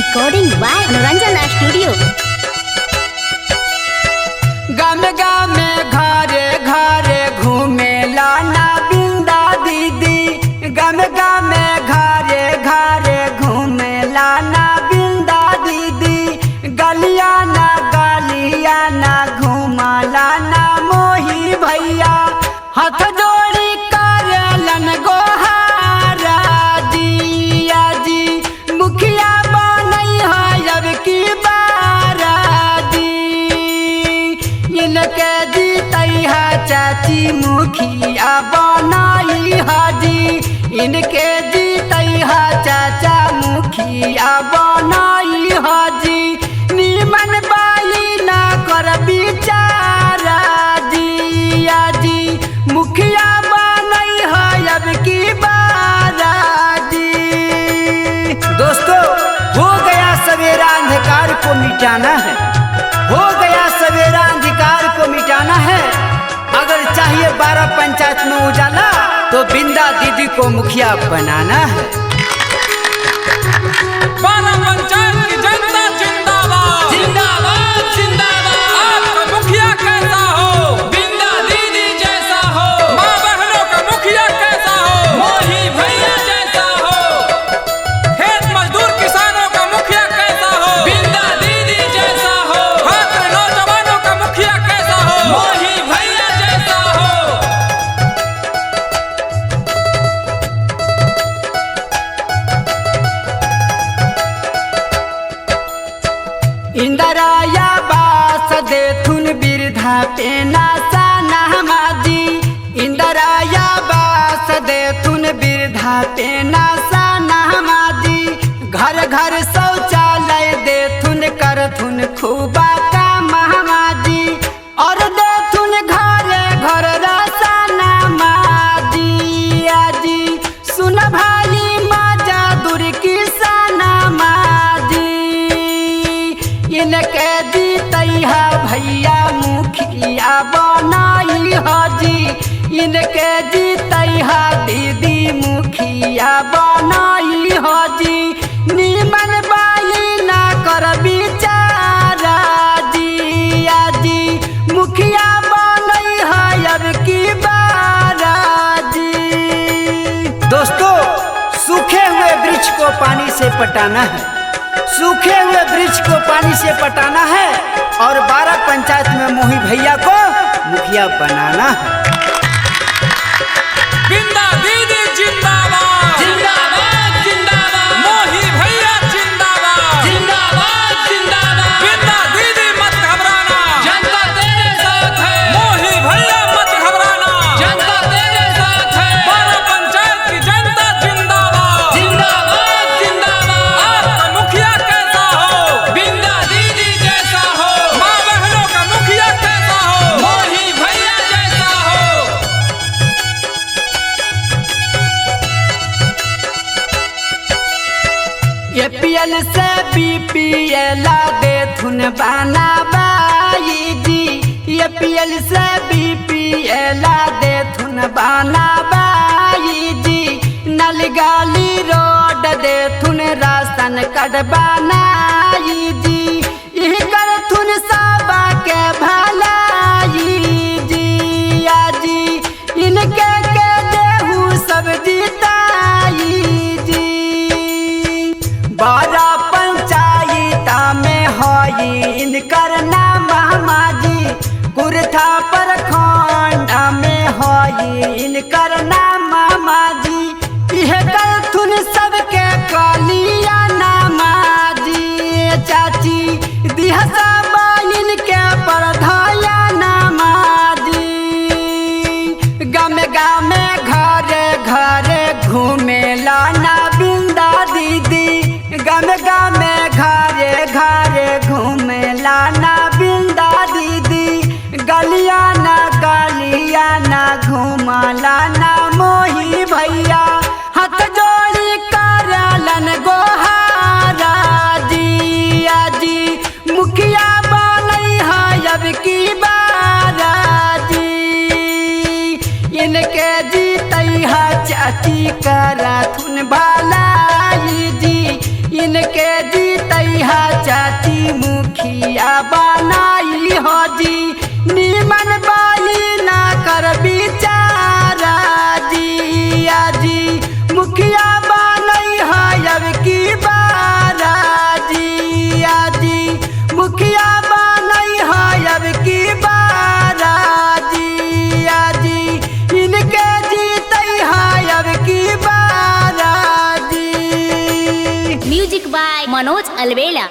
Recording by Anoranjana Studio. गम गम घरे घरे घूमे लाना बिंदा दीदी, गम गम घरे घरे घूमे लाना बिंदा दीदी, गलिया ना घूमा लाना मोही भैया, हाथ जोड़ी करलन गोहारा जिया जी, मुखिया बनई है अब की बारा जी, इनके जीतई है चाची मुखिया बनाई हाजी, इनके जीतई है चाचा मुखिया बनाई हाजी, नीमन बाली ना कर बिचारा जिया जी, मुखिया बनई है अब की बारा जी। दोस्तों, हो गया सवेरा अंधकार को मिटाना है, हो गया सवेरा अंधकार को मिटाना है, अगर चाहिए 12 पंचायत में उजाला तो बिंदा दीदी को मुखिया बनाना है। 12 पंचायत की जनता जिंदाबाद जिंदाबाद जिंदाबाद। आपका मुखिया कैसा हो? बिंदा दीदी जैसा हो। माँ बहनों का मुखिया कैसा हो? मोही भैया जैसा हो। खेत मजदूर किसानों का मुखिया कैसा हो? बिंदा दीदी जैसा हो। छात्र नौजवानों का मुखिया कैसा हो? मोही भैया जैसा हो। इंदराया बास देथुन बिरधा पेना साना माजी, इंदराया बास देथुन बिरधा पेना साना माजी, घर घर शौचालय देथुन करथुन खूबा का महामाजी, और देथुन घरे घर रसाना माजी आजी, सुन भाई माजा दूर किसाना माजी, इनके जीतई है भैया मुखिया बनाई हाजी, इनके जीतई है दीदी मुखिया बनाई हाजी, नीमन बाली ना कर बिचारा जिया जी, मुखिया बनई है अब की बारा जी। दोस्तों, सूखे हुए वृक्ष को पानी से पटाना है, सूखे हुए वृक्ष को पानी से पटाना है, और 12 पंचायत में मोही भैया को मुखिया बनाना है। बिंदा दीदी जिंदाबाद जिंदाबाद जिंदाबाद। मोही भैया जिंदाबाद जिंदाबाद जिंदाबाद। बिंदा दीदी मत घबराना, जनता तेरे साथ है। मोही भैया मत घबराना, जनता तेरे साथ है। 12 पंचायत की जनता जिंदाबाद जिंदाबाद जिंदाबाद। आपका मुखिया कैसा हो? बिंदा दीदी जैसा हो। माँ बहनों का मुखिया कैसा हो? मोही भैया जैसा हो। एपीएल से बीपीएल देथुन बाना बाई जी, एपीएल से बीपीएल देथुन बाना बाई जी, नल गाली रोड देथुन राशन कार्ड बनाई जी, यह करथुन सबा के भलाई जी आजी, इनके के देहू सब जीताई जी। 12 पंचायत में हई इनकर नाम माजी, कुर्था पर खंड में हई इनकर नाम माजी, यह करथुन सबके कलिया नामाजी चाची, दिहसा बाइन के परधाया नामाजी, गम गम घरे घरे घूमे लाना बिंदा दीदी, गम गम घरे घरे घूमे लाना बिंदा दीदी, गलिया ना घूमा लाना मोही भैया, हाथ जोड़ी करलन गोहारा जिया जी, मुखिया बनई है अब की बारा जी, इनके जीतई है चाची कराथुन भलाई जी, इनके जीतई मुखिया बनाई हाजी निमन बाई ना कर बिचारा जी आजी मुखिया बनाई है अब की बारा जी आजी मुखिया बनाई है अब की बारा जी आजी इनके जीते है अब की बारा जी। Music by Manoj अलवेला।